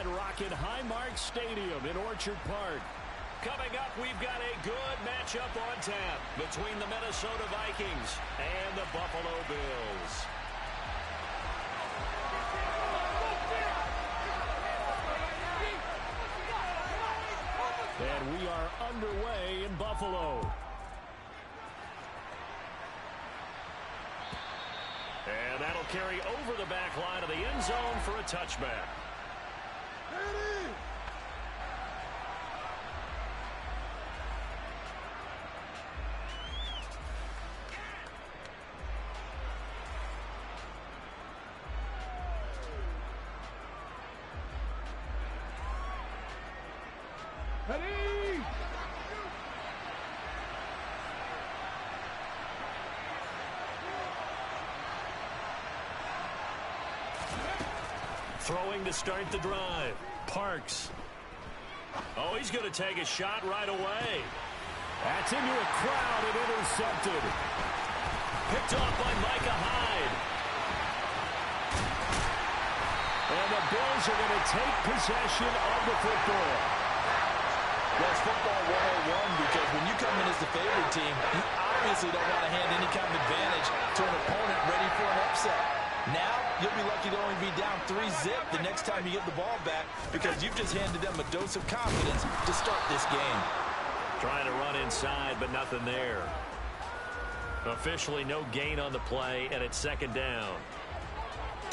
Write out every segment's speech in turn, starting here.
Red Rocket Highmark Stadium in Orchard Park. Coming up, we've got a good matchup on tap between the Minnesota Vikings and the Buffalo Bills. And we are underway in Buffalo. And that'll carry over the back line of the end zone for a touchback. Throwing to start the drive. Parks. Oh, he's going to take a shot right away. That's into a crowd and intercepted. Picked off by Micah Hyde. And the Bills are going to take possession of the football. Well, it's football 101 because when you come in as the favorite team, you obviously don't want to hand any kind of advantage to an opponent ready for an upset. Now, you'll be lucky to only be down 3-zip the next time you get the ball back because you've just handed them a dose of confidence to start this game. Trying to run inside, but nothing there. Officially no gain on the play, and it's second down.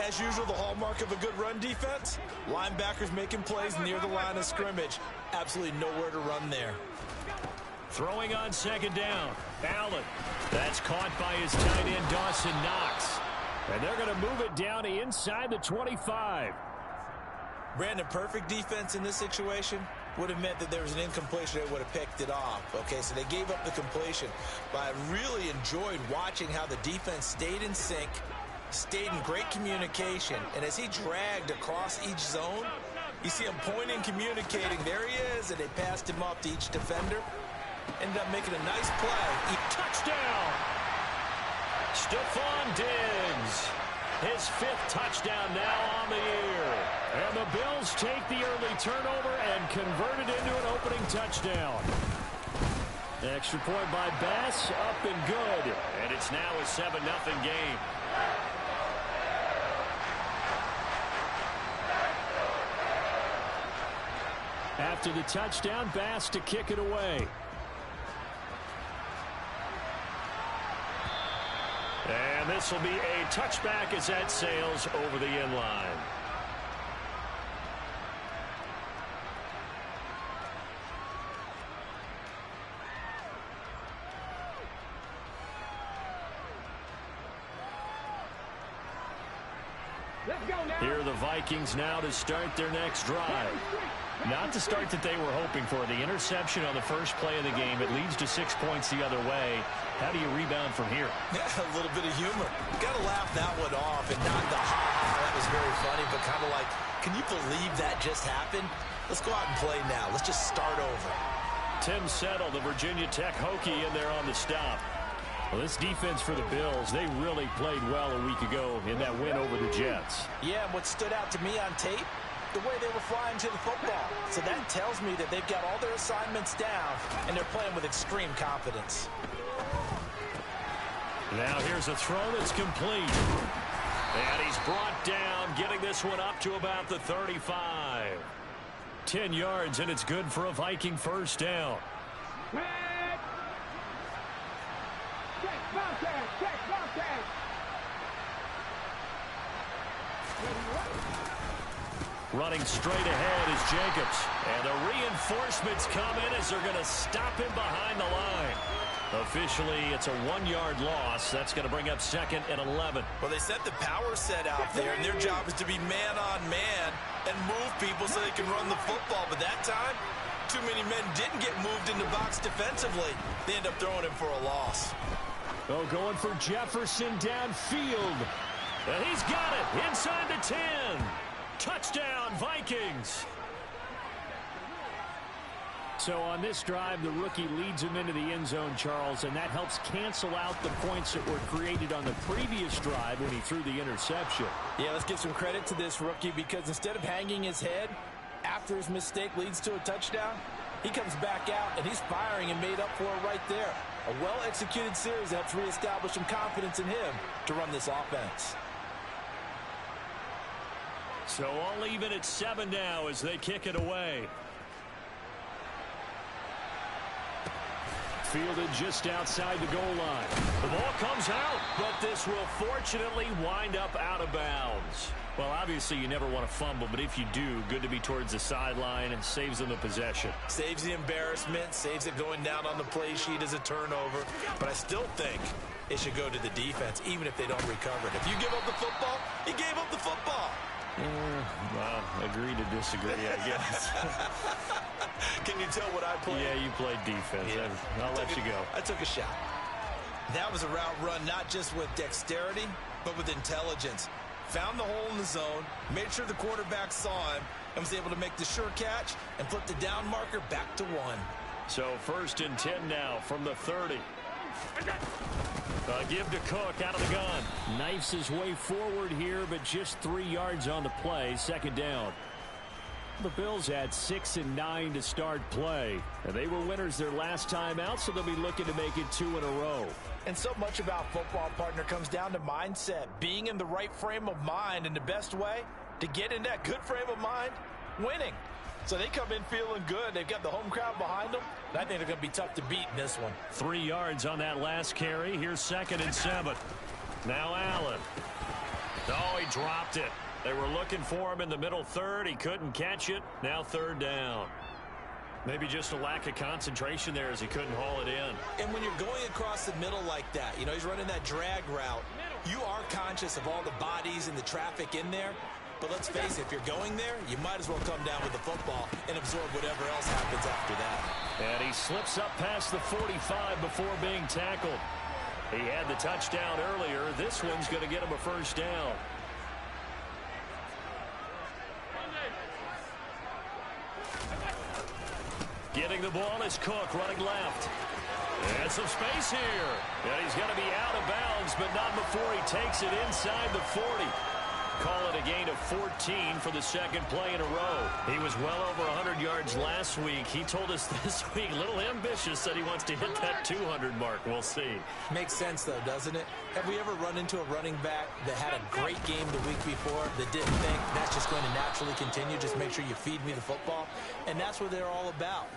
As usual, the hallmark of a good run defense, linebackers making plays near the line of scrimmage. Absolutely nowhere to run there. Throwing on second down. Allen. That's caught by his tight end, Dawson Knox. And they're going to move it down to inside the 25. Brandon, perfect defense in this situation would have meant that there was an incompletion that would have picked it off. Okay, so they gave up the completion. But I really enjoyed watching how the defense stayed in sync, stayed in great communication. And as he dragged across each zone, you see him pointing, communicating. There he is, and they passed him off to each defender. Ended up making a nice play. Touchdown! Stephon Diggs, his 5th touchdown now on the year. And the Bills take the early turnover and convert it into an opening touchdown. Extra point by Bass, up and good. And it's now a 7-0 game. After the touchdown, Bass to kick it away. And this will be a touchback as that sails over the end line. Here are the Vikings now to start their next drive. Not the start that they were hoping for. The interception on the first play of the game. It leads to 6 points the other way. How do you rebound from here? Yeah, a little bit of humor. Got to laugh that one off and not the ha-ha. That was very funny, but kind of like, can you believe that just happened? Let's go out and play now. Let's just start over. Tim Settle, the Virginia Tech Hokie, in there on the stop. Well, this defense for the Bills, they really played well a week ago in that win over the Jets. Yeah, and what stood out to me on tape, the way they were flying to the football. So that tells me that they've got all their assignments down, and they're playing with extreme confidence. Now here's a throw that's complete. And he's brought down, getting this one up to about the 35. 10 yards, and it's good for a Viking first down. Running straight ahead is Jacobs. And the reinforcements come in as they're going to stop him behind the line. Officially, it's a 1-yard loss. That's going to bring up 2nd and 11. Well, they set the power set out there, and their job is to be man-on-man and move people so they can run the football. But that time, too many men didn't get moved in the box defensively. They end up throwing him for a loss. Oh, going for Jefferson downfield. And he's got it inside the 10. Touchdown, Vikings. So on this drive, the rookie leads him into the end zone, Charles, and that helps cancel out the points that were created on the previous drive when he threw the interception. Yeah, let's give some credit to this rookie because instead of hanging his head, after his mistake leads to a touchdown, he comes back out and he's firing and made up for it right there. A well-executed series helps reestablish some confidence in him to run this offense. So all even at 7 now as they kick it away. Fielded just outside the goal line. The ball comes out, but this will fortunately wind up out of bounds. Well, obviously you never want to fumble, but if you do, good to be towards the sideline and saves them the possession. Saves the embarrassment, saves it going down on the play sheet as a turnover. But I still think it should go to the defense, even if they don't recover it. If you give up the football, you gave up the football. Well, agree to disagree, I guess. Can you tell what I played? Yeah, you played defense. Yeah. I'll let you go. I took a shot. That was a route run, not just with dexterity, but with intelligence. Found the hole in the zone, made sure the quarterback saw him, and was able to make the sure catch and flip the down marker back to 1. So 1st and 10 now from the 30. Give to Cook out of the gun. Knifes his way forward here, but just 3 yards on the play. 2nd down. The Bills had 6 and 9 to start play. And they were winners their last time out, so they'll be looking to make it 2 in a row. And so much about football, partner, comes down to mindset. Being in the right frame of mind, and the best way to get in that good frame of mind, winning. So they come in feeling good. They've got the home crowd behind them. And I think they're going to be tough to beat in this one. 3 yards on that last carry. Here's 2nd and 7. Now Allen. Oh, he dropped it. They were looking for him in the middle third. He couldn't catch it. Now 3rd down. Maybe just a lack of concentration there as he couldn't haul it in. And when you're going across the middle like that, you know, he's running that drag route, you are conscious of all the bodies and the traffic in there. But let's face it, if you're going there, you might as well come down with the football and absorb whatever else happens after that. And he slips up past the 45 before being tackled. He had the touchdown earlier. This one's going to get him a 1st down. Getting the ball is Cook running left. And some space here. And he's going to be out of bounds, but not before he takes it inside the 40. Call it a gain of 14 for the 2nd play in a row. He was well over 100 yards last week. He told us this week, a little ambitious, said he wants to hit that 200 mark. We'll see. Makes sense, though, doesn't it? Have we ever run into a running back that had a great game the week before that didn't think that's just going to naturally continue? Just make sure you feed me the football. And that's what they're all about.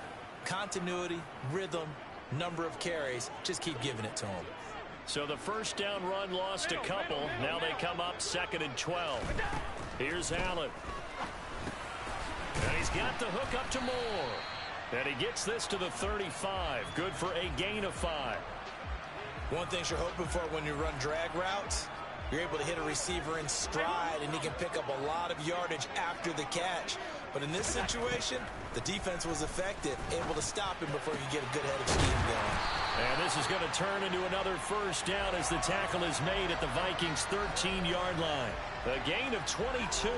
Continuity, rhythm, number of carries. Just keep giving it to them. So the 1st down run lost a couple. Now they come up 2nd and 12. Here's Allen. And he's got the hook up to Moore. And he gets this to the 35. Good for a gain of 5. One thing you're hoping for when you run drag routes, you're able to hit a receiver in stride, and he can pick up a lot of yardage after the catch. But in this situation, the defense was effective, able to stop him before he could get a good head of steam going. And this is going to turn into another 1st down as the tackle is made at the Vikings' 13-yard line. A gain of 22.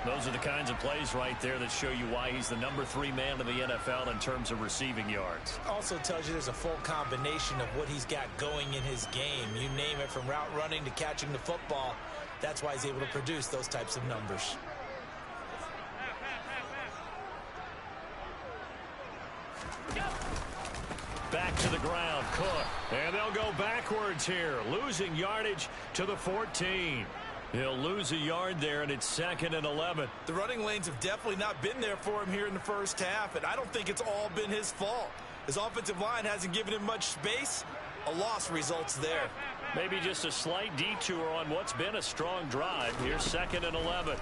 Those are the kinds of plays right there that show you why he's the number 3 man in the NFL in terms of receiving yards. Also tells you there's a full combination of what he's got going in his game. You name it, from route running to catching the football. That's why he's able to produce those types of numbers. Back to the ground, Cook. And they'll go backwards here, losing yardage to the 14. He'll lose a yard there, and it's 2nd and 11. The running lanes have definitely not been there for him here in the 1st half, and I don't think it's all been his fault. His offensive line hasn't given him much space. A loss results there. Maybe just a slight detour on what's been a strong drive. Here's 2nd and 11.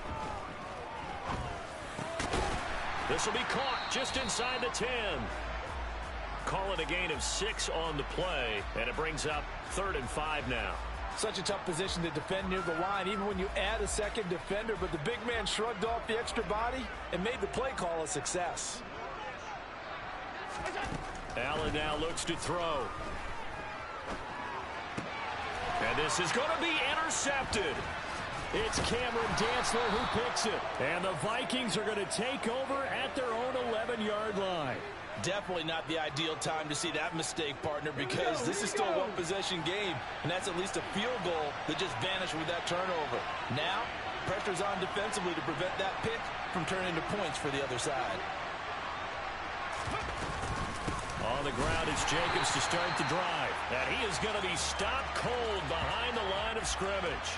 This will be caught just inside the 10. Call it a gain of 6 on the play, and it brings up 3rd and 5 now. Such a tough position to defend near the line, even when you add a 2nd defender, but the big man shrugged off the extra body and made the play call a success. Allen now looks to throw. And this is going to be intercepted. It's Cameron Dantzler who picks it. And the Vikings are going to take over at their own 11-yard line. Definitely not the ideal time to see that mistake, partner, because this is still a one-possession game, and that's at least a field goal that just vanished with that turnover. Now, Pressure's on defensively to prevent that pick from turning into points for the other side. On the ground, it's Jacobs to start the drive. And he is going to be stopped cold behind the line of scrimmage.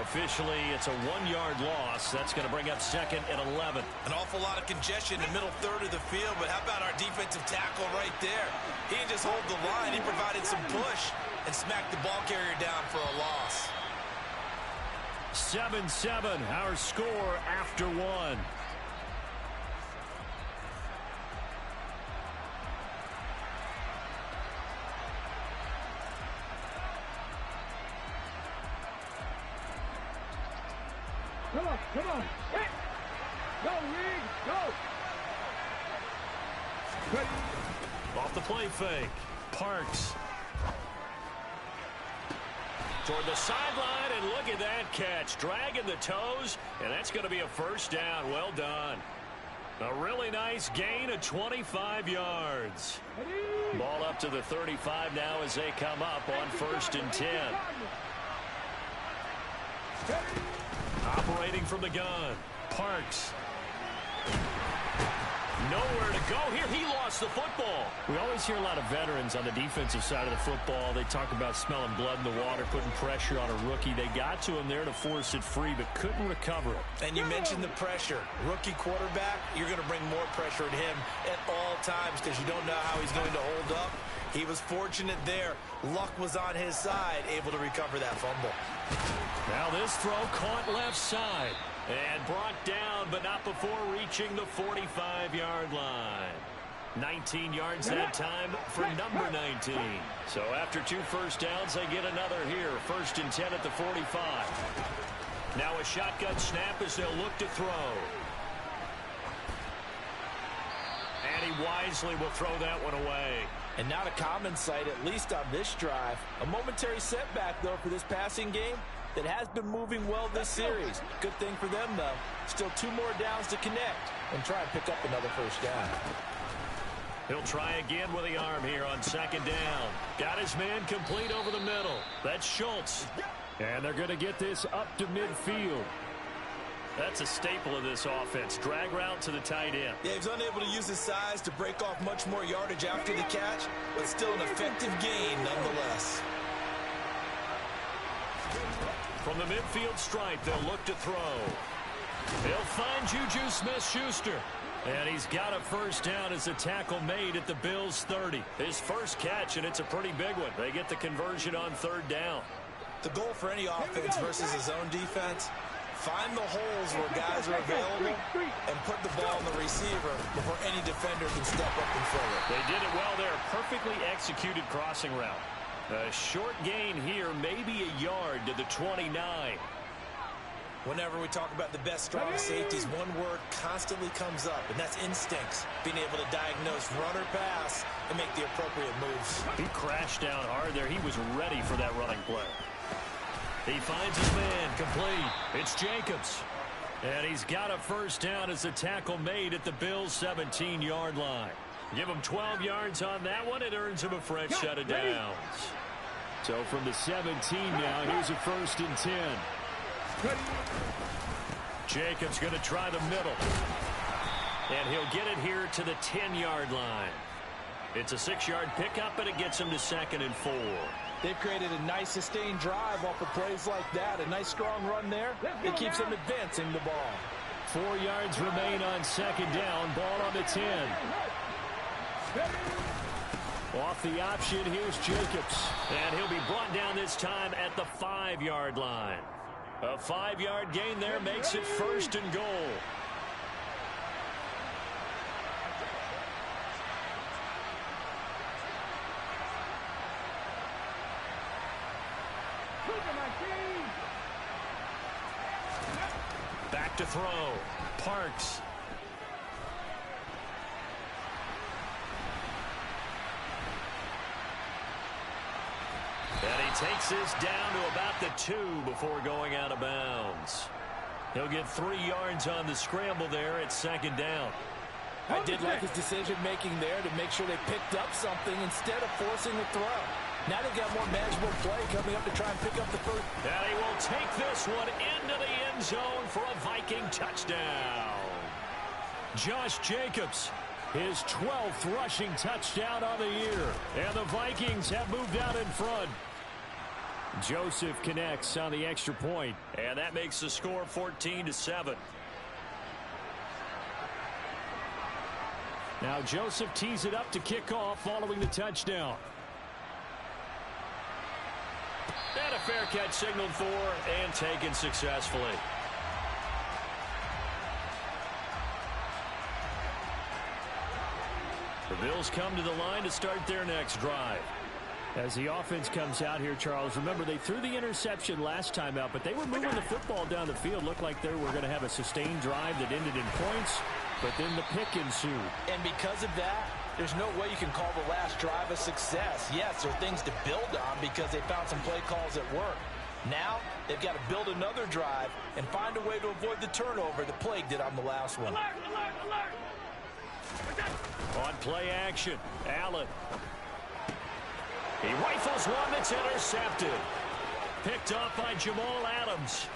Officially, it's a 1-yard loss. That's going to bring up 2nd and 11. An awful lot of congestion in the middle third of the field, but how about our defensive tackle right there? He didn't just hold the line. He provided some push and smacked the ball carrier down for a loss. 7-7, our score after 1. Come on. Hit. Go, Reed. Go. Ready. Off the play fake. Parks. Toward the sideline, and look at that catch. Dragging the toes, and that's going to be a first down. Well done. A really nice gain of 25 yards. Ready. Ball up to the 35 now as they come up on 1st and 10. Ready. Operating from the gun. Parks. Nowhere to go here. He lost the football. We always hear a lot of veterans on the defensive side of the football. They talk about smelling blood in the water, putting pressure on a rookie. They got to him there to force it free, but couldn't recover it. And you mentioned the pressure. Rookie quarterback, you're going to bring more pressure at him at all times because you don't know how he's going to hold up. He was fortunate there. Luck was on his side, able to recover that fumble. Now this throw caught left side and brought down, but not before reaching the 45-yard line. 19 yards that time for number 19. So after 2 first downs, they get another here. 1st and 10 at the 45. Now a shotgun snap as they'll look to throw. And he wisely will throw that one away. And not a common sight, at least on this drive. A momentary setback, though, for this passing game that has been moving well this series. Good thing for them, though. Still 2 more downs to connect and try and pick up another first down. He'll try again with the arm here on 2nd down. Got his man complete over the middle. That's Schultz. And they're going to get this up to midfield. That's a staple of this offense. Drag route to the tight end. Yeah, he's unable to use his size to break off much more yardage after the catch, but still an effective gain nonetheless. From the midfield stripe, they'll look to throw. He'll find Juju Smith-Schuster. And he's got a first down as a tackle made at the Bills' 30. His first catch, and it's a pretty big one. They get the conversion on 3rd down. The goal for any offense versus his own defense, find the holes where guys are available and put the ball on the receiver before any defender can step up and fill it. They did it well there. Perfectly executed crossing route. A short gain here, maybe a yard to the 29. Whenever we talk about the best, strongest safeties, one word constantly comes up, and that's instincts. Being able to diagnose run or pass and make the appropriate moves. He crashed down hard there. He was ready for that running play. He finds his man complete. It's Jacobs. And he's got a first down as a tackle made at the Bills' 17-yard line. Give him 12 yards on that one. It earns him a fresh set of downs. So from the 17 now, here's a 1st and 10. Jacobs going to try the middle. And he'll get it here to the 10-yard line. It's a 6-yard pickup, and it gets him to 2nd and 4. They've created a nice sustained drive off of plays like that. A nice strong run there. It keeps them advancing the ball. 4 yards remain on 2nd down. Ball on the 10. Off the option, here's Jacobs. And he'll be brought down this time at the 5-yard line. A 5-yard gain there makes it 1st and goal. Back to throw. Parks. And he takes this down to about the 2 before going out of bounds. He'll get 3 yards on the scramble there at 2nd down. I did like his decision-making there to make sure they picked up something instead of forcing the throw. Now they've got more manageable play coming up to try and pick up the first. And he will take this one into the end zone for a Viking touchdown. Josh Jacobs, his 12th rushing touchdown on the year. And the Vikings have moved out in front. Joseph connects on the extra point, and that makes the score 14-7. Now Joseph tees it up to kick off following the touchdown. And a fair catch signaled for and taken successfully. The Bills come to the line to start their next drive. As the offense comes out here, Charles, remember they threw the interception last time out, but they were moving the football down the field. Looked like they were going to have a sustained drive that ended in points, but then the pick ensued. And because of that, there's no way you can call the last drive a success. Yes, there are things to build on because they found some play calls that work. Now, they've got to build another drive and find a way to avoid the turnover that plagued it on the last one. Alert, alert, alert. On play action, Allen. He rifles one that's intercepted. Picked off by Jamal Adams.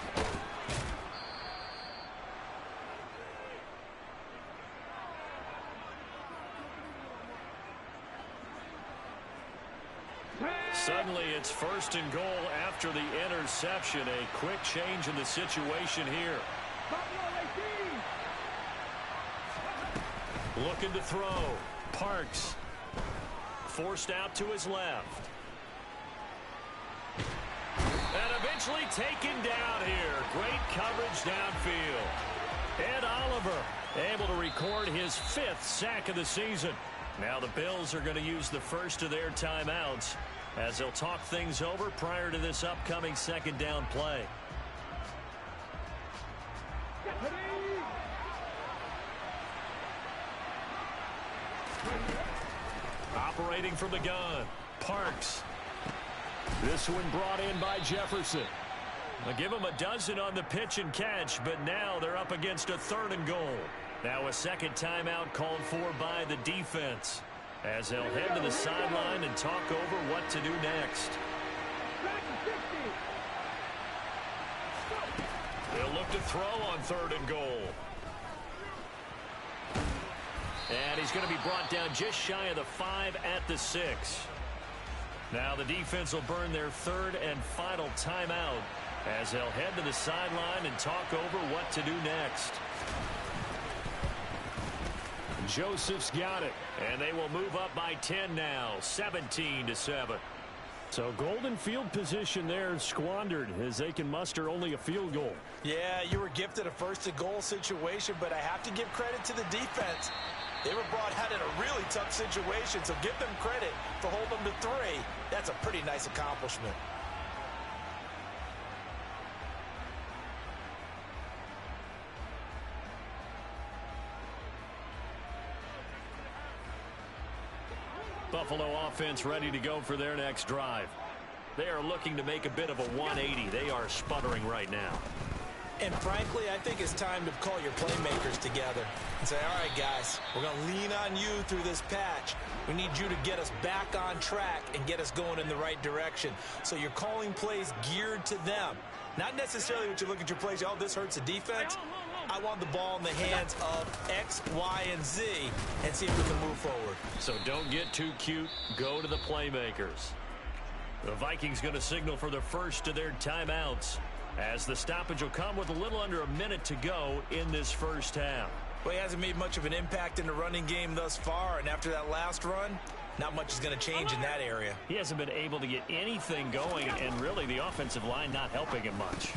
Suddenly it's 1st and goal after the interception. A quick change in the situation here. Looking to throw. Parks. Forced out to his left. And eventually taken down here. Great coverage downfield. Ed Oliver able to record his 5th sack of the season. Now the Bills are going to use the first of their timeouts as they'll talk things over prior to this upcoming 2nd down play. Operating from the gun, Parks. This one brought in by Jefferson. They'll give him a dozen on the pitch and catch, but now they're up against a 3rd and goal. Now a 2nd timeout called for by the defense as they'll head to the sideline and talk over what to do next. They'll look to throw on 3rd and goal. And he's going to be brought down just shy of the 5 at the 6. Now the defense will burn their 3rd and final timeout as they'll head to the sideline and talk over what to do next. Joseph's got it, and they will move up by 10 now, 17-7. So golden field position there squandered as they can muster only a field goal. Yeah, you were gifted a 1st and goal situation, but I have to give credit to the defense. They were brought out in a really tough situation, so give them credit for holding them to 3. That's a pretty nice accomplishment. Buffalo offense ready to go for their next drive. They are looking to make a bit of a 180. They are sputtering right now. And frankly, I think it's time to call your playmakers together and say, all right, guys, we're going to lean on you through this patch. We need you to get us back on track and get us going in the right direction. So you're calling plays geared to them. Not necessarily when you look at your plays, oh, this hurts the defense. I want the ball in the hands of X, Y, and Z and see if we can move forward. So don't get too cute. Go to the playmakers. The Vikings going to signal for the first of their timeouts as the stoppage will come with a little under a minute to go in this first half. Well, he hasn't made much of an impact in the running game thus far, and after that last run, not much is going to change in that area. He hasn't been able to get anything going, and really the offensive line not helping him much.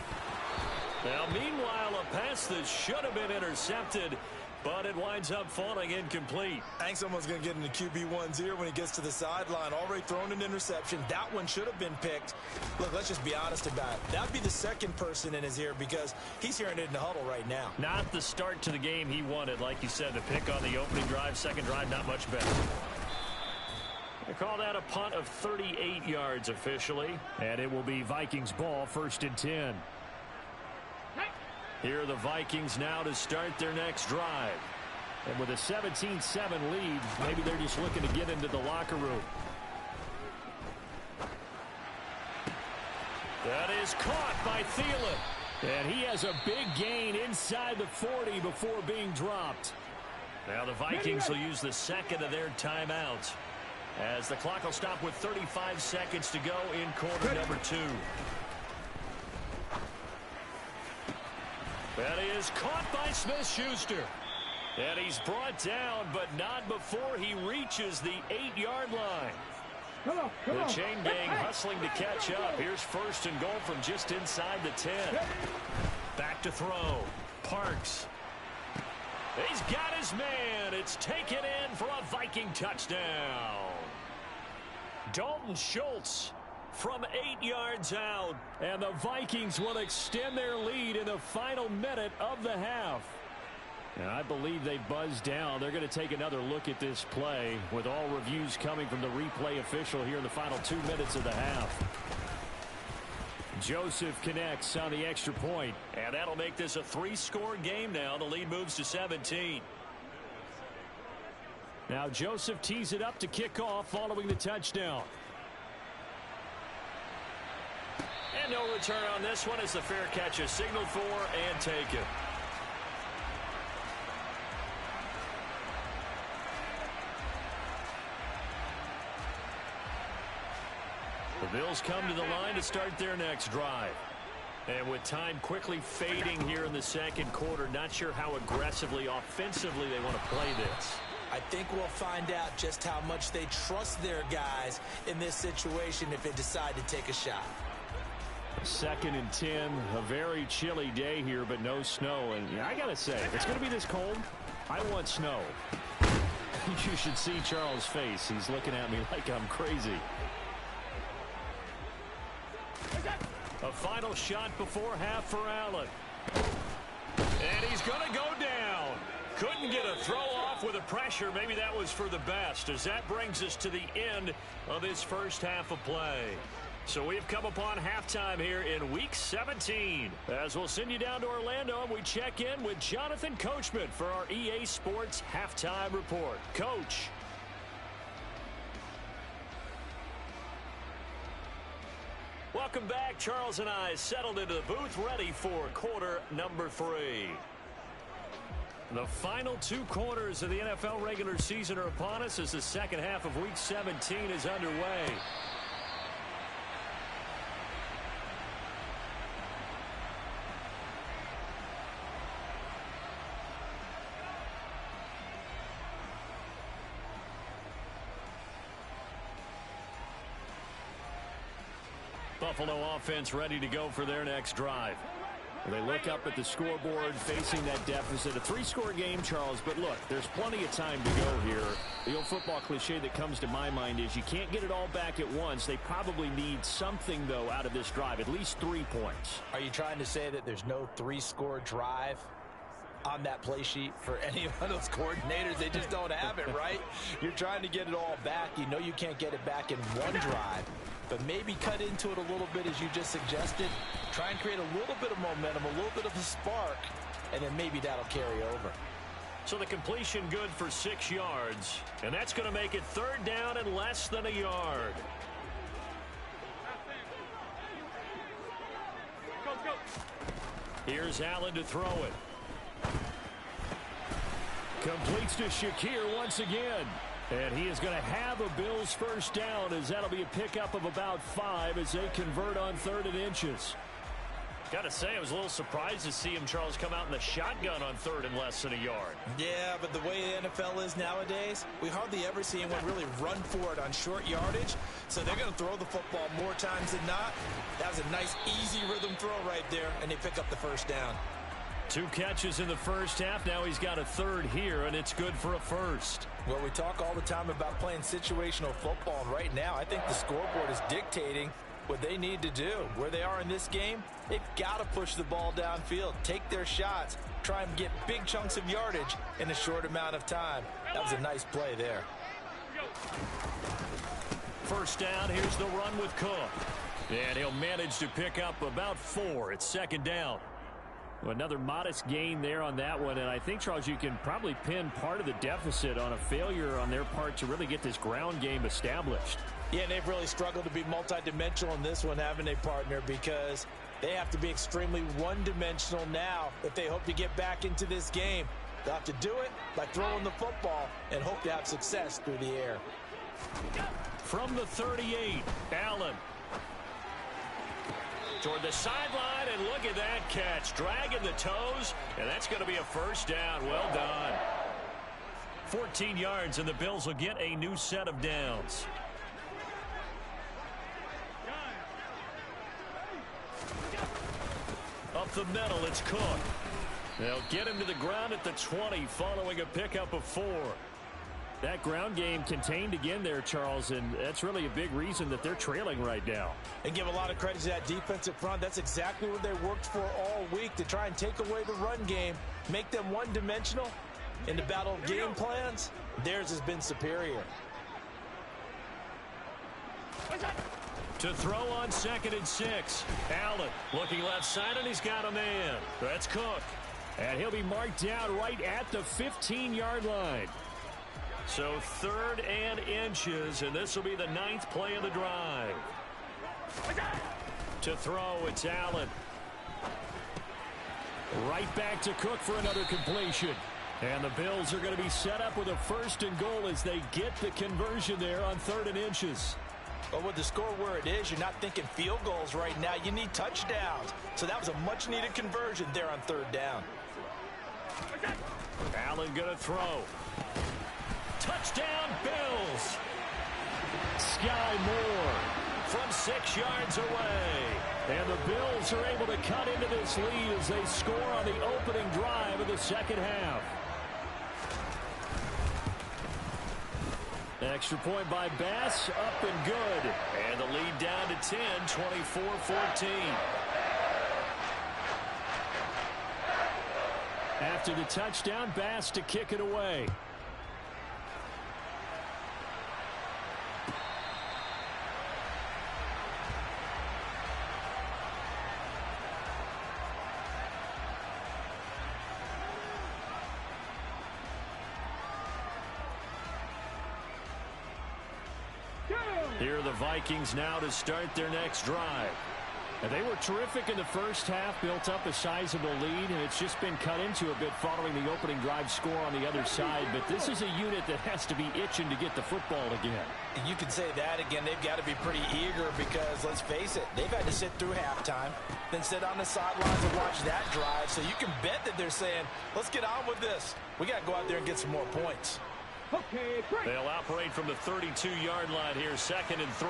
Now, meanwhile, a pass that should have been intercepted, but it winds up falling incomplete. I think someone's going to get into QB1's ear when he gets to the sideline. Already thrown an interception. That one should have been picked. Look, let's just be honest about it. That would be the second person in his ear because he's hearing it in the huddle right now. Not the start to the game he wanted. Like you said, the pick on the opening drive, second drive, not much better. They call that a punt of 38 yards officially, and it will be Vikings ball, 1st and 10. Here are the Vikings now to start their next drive. And with a 17-7 lead, maybe they're just looking to get into the locker room. That is caught by Thielen. And he has a big gain inside the 40 before being dropped. Now the Vikings will use the second of their timeouts, as the clock will stop with 35 seconds to go in quarter number 2. That is caught by Smith-Schuster. And he's brought down, but not before he reaches the 8-yard line. The chain gang hustling to catch up. Here's first and goal from just inside the 10. Back to throw. Parks. He's got his man. It's taken in for a Viking touchdown. Dalton Schultz from 8 yards out. And the Vikings will extend their lead in the final minute of the half. And I believe they buzzed down. They're going to take another look at this play, with all reviews coming from the replay official here in the final 2 minutes of the half. Joseph connects on the extra point, and that'll make this a 3-score game now. The lead moves to 17. Now Joseph tees it up to kick off following the touchdown. And no return on this one, as the fair catch is signaled for and taken. The Bills come to the line to start their next drive. And with time quickly fading here in the second quarter, not sure how aggressively, offensively they want to play this. I think we'll find out just how much they trust their guys in this situation if they decide to take a shot. 2nd and 10, a very chilly day here, but no snow. And I got to say, if it's going to be this cold, I want snow. You should see Charles' face. He's looking at me like I'm crazy. A final shot before half for Allen. And he's going to go down. Couldn't get a throw off with the pressure. Maybe that was for the best, as that brings us to the end of this first half of play. So we've come upon halftime here in Week 17. As we'll send you down to Orlando, and we check in with Jonathan Coachman for our EA Sports Halftime Report. Coach. Welcome back. Charles and I settled into the booth, ready for quarter number 3. The final 2 quarters of the NFL regular season are upon us as the second half of Week 17 is underway. Buffalo offense ready to go for their next drive. They look up at the scoreboard, facing that deficit. A 3-score game, Charles, but look, there's plenty of time to go here. The old football cliche that comes to my mind is you can't get it all back at once. They probably need something, though, out of this drive, at least 3 points. Are you trying to say that there's no 3-score drive on that play sheet for any of those coordinators? They just don't have it, right? You're trying to get it all back. You know you can't get it back in one drive, but maybe cut into it a little bit, as you just suggested. Try and create a little bit of momentum, a little bit of a spark, and then maybe that'll carry over. So the completion good for 6 yards, and that's going to make it 3rd down and less than a yard. Here's Allen to throw it. Completes to Shakir once again. And he is going to have a Bills first down, as that'll be a pickup of about 5 as they convert on 3rd and inches. Got to say, I was a little surprised to see him, Charles, come out in the shotgun on 3rd and less than a yard. Yeah, but the way the NFL is nowadays, we hardly ever see anyone really run for it on short yardage. So they're going to throw the football more times than not. That was a nice, easy rhythm throw right there, and they pick up the first down. 2 catches in the first half. Now he's got a 3rd here, and it's good for a first. Well, we talk all the time about playing situational football, and right now I think the scoreboard is dictating what they need to do. Where they are in this game, they've got to push the ball downfield, take their shots, try and get big chunks of yardage in a short amount of time. That was a nice play there. First down, here's the run with Cook. And he'll manage to pick up about 4. It's 2nd down. Another modest gain there on that one, and I think, Charles, you can probably pin part of the deficit on a failure on their part to really get this ground game established. Yeah, and they've really struggled to be multidimensional in this one, haven't they, partner? Because they have to be extremely one-dimensional now if they hope to get back into this game. They'll have to do it by throwing the football and hope to have success through the air. From the 38, Allen. Toward the sideline, and look at that catch. Dragging the toes, and that's going to be a first down. Well done. 14 yards, and the Bills will get a new set of downs. Up the middle, it's Cook. They'll get him to the ground at the 20 following a pickup of 4. That ground game contained again there, Charles, and that's really a big reason that they're trailing right now. And give a lot of credit to that defensive front. That's exactly what they worked for all week, to try and take away the run game, make them one-dimensional. In the battle of game plans, theirs has been superior. To throw on 2nd and 6. Allen looking left side, and he's got a man. That's Cook. And he'll be marked down right at the 15-yard line. So 3rd and inches, and this will be the 9th play of the drive. To throw, it's Allen. Right back to Cook for another completion. And the Bills are going to be set up with a 1st and goal as they get the conversion there on 3rd and inches. But with the score where it is, you're not thinking field goals right now. You need touchdowns. So that was a much-needed conversion there on 3rd down. Allen going to throw. Touchdown, Bills. Sky Moore from 6 yards away. And the Bills are able to cut into this lead as they score on the opening drive of the second half. Extra point by Bass, up and good. And the lead down to 10, 24-14. After the touchdown, Bass to kick it away. Here are the Vikings now to start their next drive. And they were terrific in the first half, built up a sizable lead, and it's just been cut into a bit following the opening drive score on the other side. But this is a unit that has to be itching to get the football again. You could say that again. They've got to be pretty eager because, let's face it, they've had to sit through halftime, then sit on the sidelines and watch that drive. So you can bet that they're saying, let's get on with this. We got to go out there and get some more points. Okay, break. They'll operate from the 32-yard line here, 2nd and 3.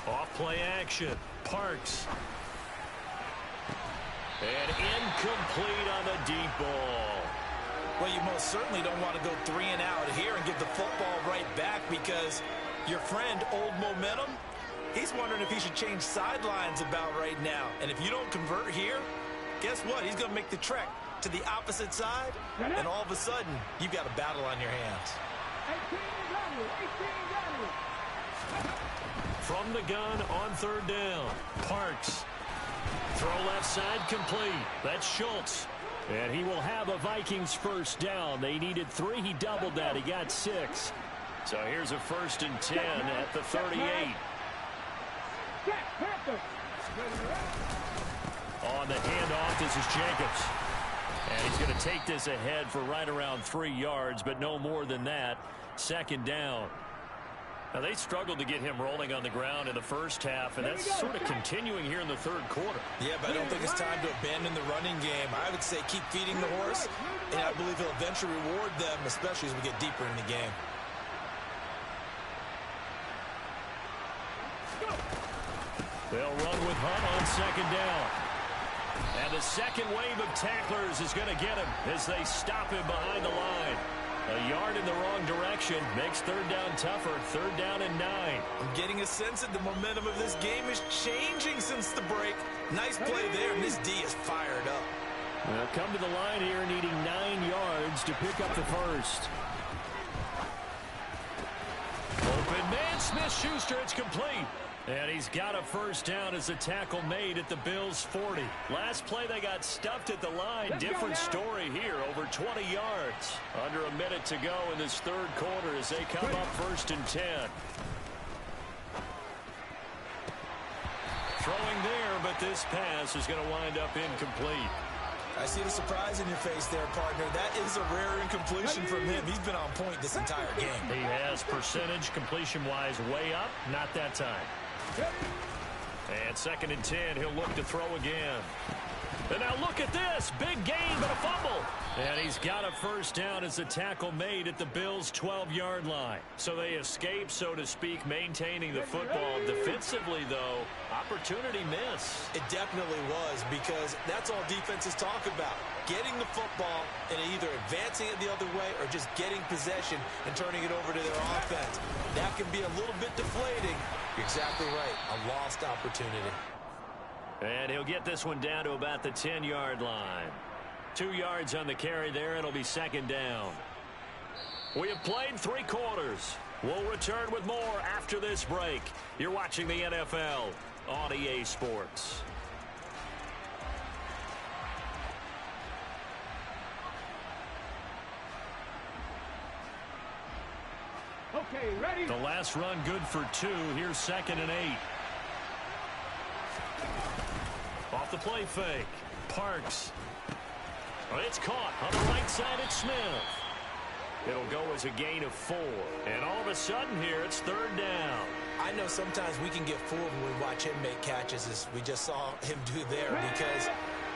Off play action. Parks. And incomplete on the deep ball. Well, you most certainly don't want to go 3 and out here and give the football right back because your friend, Old Momentum, he's wondering if he should change sidelines about right now. And if you don't convert here, guess what? He's going to make the trek to the opposite side, and all of a sudden, you've got a battle on your hands. 18 From the gun on 3rd down. Parks. Throw left side complete. That's Schultz. And he will have a Vikings first down. They needed 3. He doubled that. He got 6. So here's a 1st and 10 at the 38. On the handoff, this is Jacobs. And he's going to take this ahead for right around 3 yards, but no more than that. 2nd down. Now, they struggled to get him rolling on the ground in the first half, and that's sort of continuing here in the 3rd quarter. Yeah, but I don't think it's time to abandon the running game. I would say keep feeding the horse, and I believe he'll eventually reward them, especially as we get deeper in the game. They'll run with Hunt on 2nd down. And the second wave of tacklers is going to get him as they stop him behind the line. A yard in the wrong direction makes 3rd down tougher. 3rd down and 9. I'm getting a sense that the momentum of this game is changing since the break. Nice play there, and this D is fired up. They'll come to the line here needing 9 yards to pick up the first. Open man, Smith-Schuster, it's complete. And he's got a first down as a tackle made at the Bills' 40. Last play they got stuffed at the line. Different story here, over 20 yards. Under a minute to go in this third quarter as they come up 1st and 10. Throwing there, but this pass is going to wind up incomplete. I see the surprise in your face there, partner. That is a rare incompletion from him. He's been on point this entire game. He has percentage completion-wise way up. Not that time. And 2nd and 10, he'll look to throw again. And now look at this. Big gain, but a fumble. And he's got a first down as a tackle made at the Bills' 12-yard line. So they escape, so to speak, maintaining the football. Defensively, though, opportunity miss. It definitely was, because that's all defenses talk about. Getting the football and either advancing it the other way or just getting possession and turning it over to their offense. That can be a little bit deflating. You're exactly right. A lost opportunity. And he'll get this one down to about the 10-yard line. 2 yards on the carry there. It'll be 2nd down. We have played 3 quarters. We'll return with more after this break. You're watching the NFL on EA Sports. Okay, ready? The last run good for 2. Here's 2nd and 8. Off the play fake. Parks. It's caught on the right side at Smith. It'll go as a gain of 4. And all of a sudden here, it's 3rd down. I know sometimes we can get fooled when we watch him make catches, as we just saw him do there, because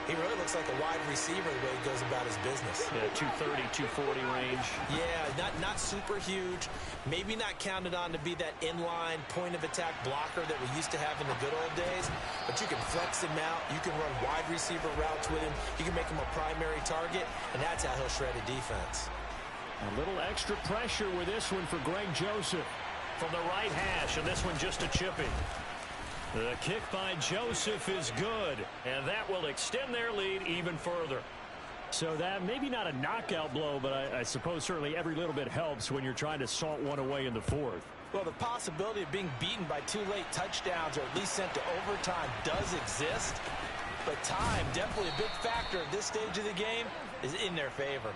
he really looks like a wide receiver the way he goes about his business. Yeah, 230, 240 range. Yeah, not super huge. Maybe not counted on to be that inline point-of-attack blocker that we used to have in the good old days. But you can flex him out. You can run wide receiver routes with him. You can make him a primary target, and that's how he'll shred a defense. A little extra pressure with this one for Greg Joseph from the right hash, and this one just a chipping. The kick by Joseph is good, and that will extend their lead even further. So that maybe not a knockout blow, but I suppose certainly every little bit helps when you're trying to salt one away in the 4th. Well, the possibility of being beaten by 2 late touchdowns or at least sent to overtime does exist. But time, definitely a big factor at this stage of the game, is in their favor.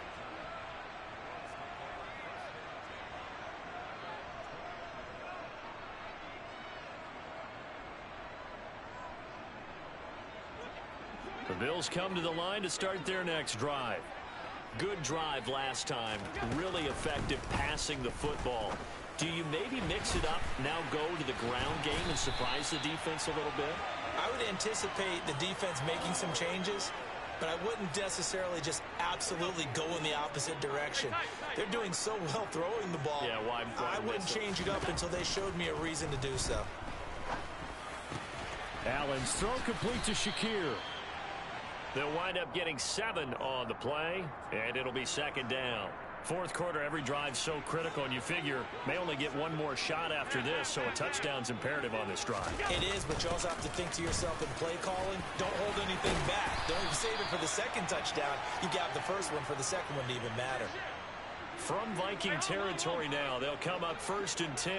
The Bills come to the line to start their next drive. Good drive last time. Really effective passing the football. Do you maybe mix it up, now go to the ground game and surprise the defense a little bit? I would anticipate the defense making some changes, but I wouldn't necessarily just absolutely go in the opposite direction. They're doing so well throwing the ball. Yeah, why I wouldn't change it up until they showed me a reason to do so. Allen's throw complete to Shakir. They'll wind up getting 7 on the play, and it'll be 2nd down. 4th quarter, every drive's so critical, and you figure may only get one more shot after this, so a touchdown's imperative on this drive. It is, but you also have to think to yourself in play calling, don't hold anything back. Don't save it for the 2nd touchdown. You got the first one for the 2nd one to even matter. From Viking territory now, they'll come up 1st and 10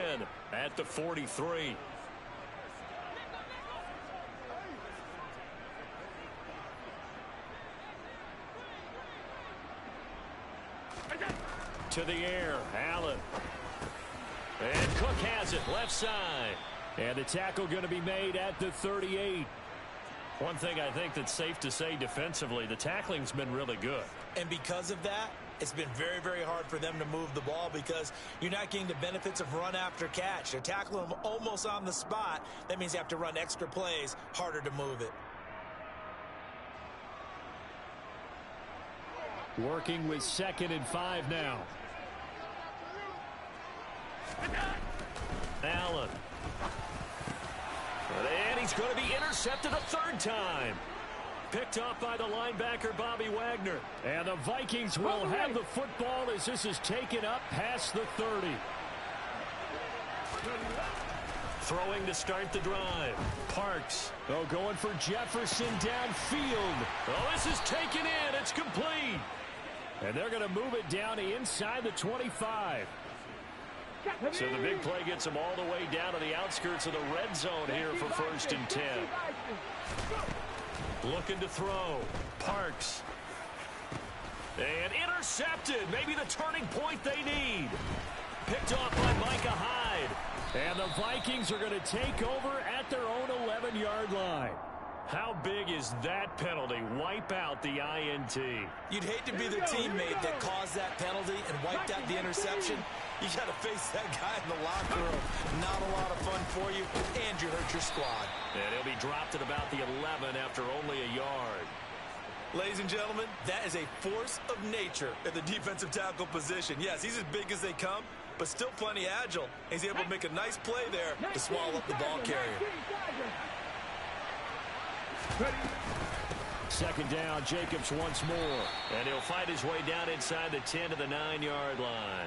at the 43. To the air, Allen. And Cook has it, left side. And the tackle going to be made at the 38. One thing I think that's safe to say defensively, the tackling's been really good. And because of that, it's been very, very hard for them to move the ball because you're not getting the benefits of run after catch. They're tackling them almost on the spot. That means you have to run extra plays, harder to move it. Working with 2nd and 5 now. Allen. And he's going to be intercepted a 3rd time. Picked off by the linebacker, Bobby Wagner. And the Vikings will have the football as this is taken up past the 30. Throwing to start the drive. Parks. Oh, going for Jefferson downfield. Oh, this is taken in. It's complete. And they're going to move it down inside the 25. So the big play gets them all the way down to the outskirts of the red zone here for 1st and 10. Looking to throw. Parks. And intercepted. Maybe the turning point they need. Picked off by Micah Hyde. And the Vikings are going to take over at their own 11-yard line. How big is that penalty? Wipe out the INT. You'd hate to be the teammate that caused that penalty and wiped out the interception. You got to face that guy in the locker room. Not a lot of fun for you, and you hurt your squad. And he'll be dropped at about the 11 after only a yard. Ladies and gentlemen, that is a force of nature at the defensive tackle position. Yes, he's as big as they come, but still plenty agile. He's able to make a nice play there to swallow up the ball carrier. 2nd down, Jacobs once more. And he'll fight his way down inside the 10 to the 9-yard line.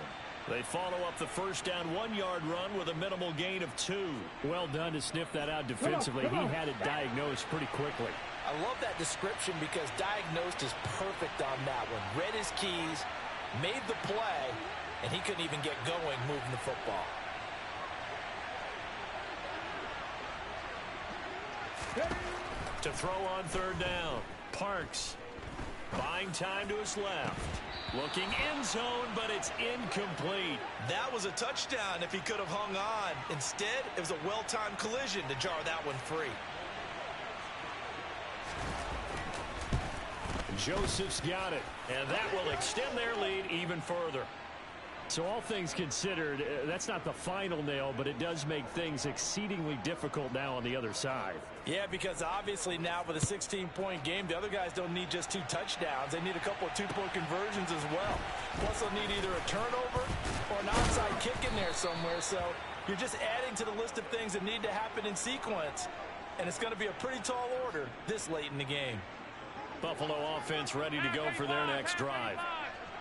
They follow up the 1st down 1-yard run with a minimal gain of 2. Well done to sniff that out defensively. He had it diagnosed pretty quickly. I love that description because diagnosed is perfect on that one. Read his keys, made the play, and he couldn't even get going moving the football. To throw on 3rd down, Parks buying time to his left. Looking end zone, but it's incomplete. That was a touchdown if he could have hung on. Instead, it was a well-timed collision to jar that one free. Joseph's got it, and that will extend their lead even further. So all things considered, that's not the final nail, but it does make things exceedingly difficult now on the other side. Yeah, because obviously now with a 16-point game, the other guys don't need just 2 touchdowns. They need a couple of 2-point conversions as well. Plus, they'll need either a turnover or an onside kick in there somewhere. So you're just adding to the list of things that need to happen in sequence. And it's going to be a pretty tall order this late in the game. Buffalo offense ready to go for their next drive.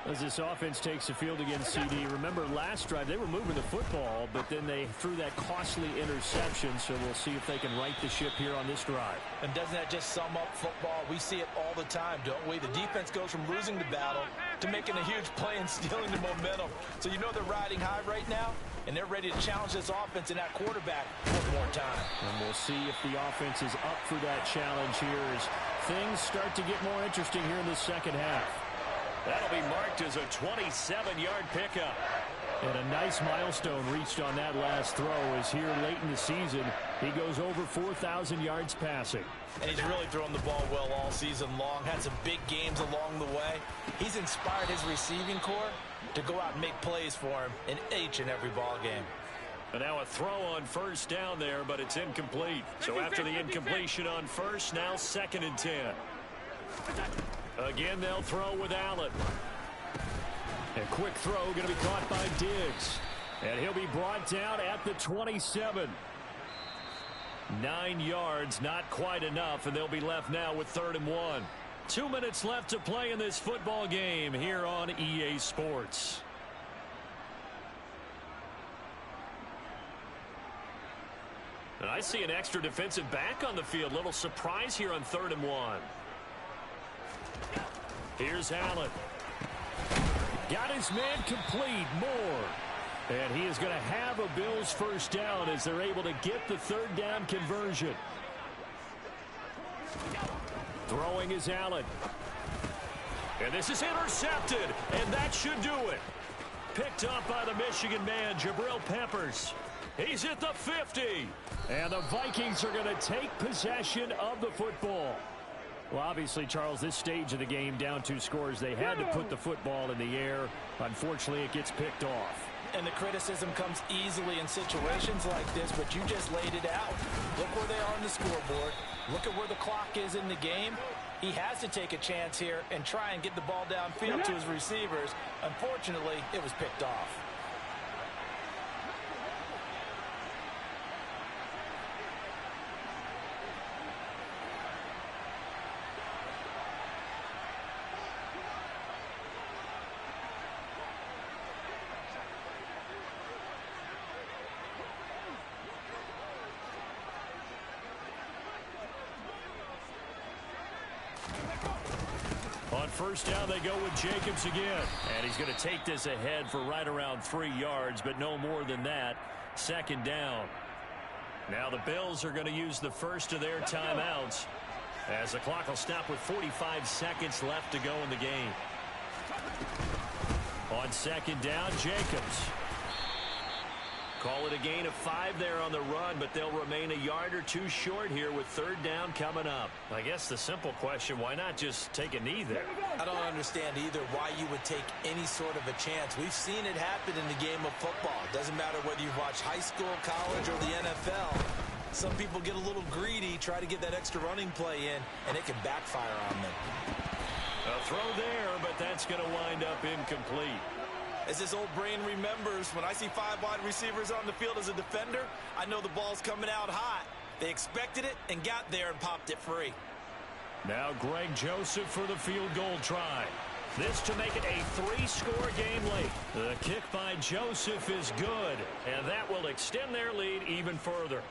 As this offense takes the field against CD, remember last drive they were moving the football, but then they threw that costly interception, so we'll see if they can right the ship here on this drive. And doesn't that just sum up football? We see it all the time, don't we? The defense goes from losing the battle to making a huge play and stealing the momentum. So you know they're riding high right now, and they're ready to challenge this offense and that quarterback one more time. And we'll see if the offense is up for that challenge here as things start to get more interesting here in the second half. That'll be marked as a 27-yard pickup. And a nice milestone reached on that last throw as here late in the season, he goes over 4,000 yards passing. And he's really thrown the ball well all season long. Had some big games along the way. He's inspired his receiving corps to go out and make plays for him in each and every ball game. And now a throw on 1st down there, but it's incomplete. So after the incompletion on 1st, now 2nd and 10. Again, they'll throw with Allen. A quick throw going to be caught by Diggs. And he'll be brought down at the 27. 9 yards, not quite enough, and they'll be left now with 3rd and 1. 2 minutes left to play in this football game here on EA Sports. And I see an extra defensive back on the field. Little surprise here on 3rd and 1. Here's Allen. Got his man complete. Moore. And he is going to have a Bills 1st down as they're able to get the 3rd down conversion. Throwing is Allen. And this is intercepted. And that should do it. Picked up by the Michigan man, Jabril Peppers. He's at the 50. And the Vikings are going to take possession of the football. Well, obviously, Charles, this stage of the game, down 2 scores, they had to put the football in the air. Unfortunately, it gets picked off. And the criticism comes easily in situations like this, but you just laid it out. Look where they are on the scoreboard. Look at where the clock is in the game. He has to take a chance here and try and get the ball downfield to his receivers. Unfortunately, it was picked off. On first down, they go with Jacobs again. And he's going to take this ahead for right around 3 yards, but no more than that. Second down. Now the Bills are going to use the first of their timeouts, as the clock will stop with 45 seconds left to go in the game. On second down, Jacobs. Call it a gain of 5 there on the run, but they'll remain a yard or 2 short here with third down coming up. I guess the simple question, why not just take a knee there? I don't understand either why you would take any sort of a chance. We've seen it happen in the game of football. It doesn't matter whether you've watched high school, college, or the NFL. Some people get a little greedy, try to get that extra running play in, and it can backfire on them. A throw there, but that's going to wind up incomplete. As this old brain remembers, when I see 5 wide receivers on the field as a defender, I know the ball's coming out hot. They expected it and got there and popped it free. Now Greg Joseph for the field goal try. This to make it a 3-score game late. The kick by Joseph is good, and that will extend their lead even further.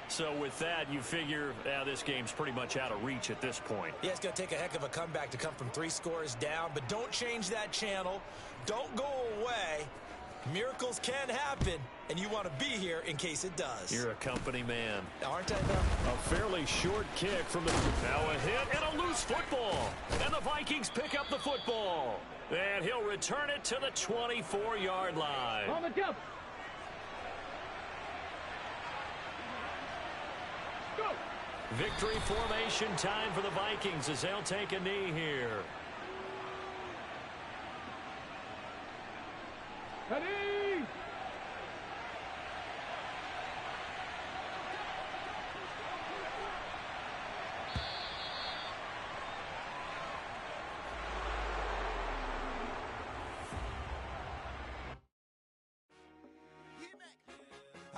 So with that, you figure this game's pretty much out of reach at this point. Yeah, it's going to take a heck of a comeback to come from 3 scores down, but don't change that channel. Don't go away. Miracles can happen, and you want to be here in case it does. You're a company man. Aren't I, though? A fairly short kick from the... Now a hit and a loose football. And the Vikings pick up the football. And he'll return it to the 24-yard line. On the jump. Go. Victory formation time for the Vikings as they'll take a knee here. Ready?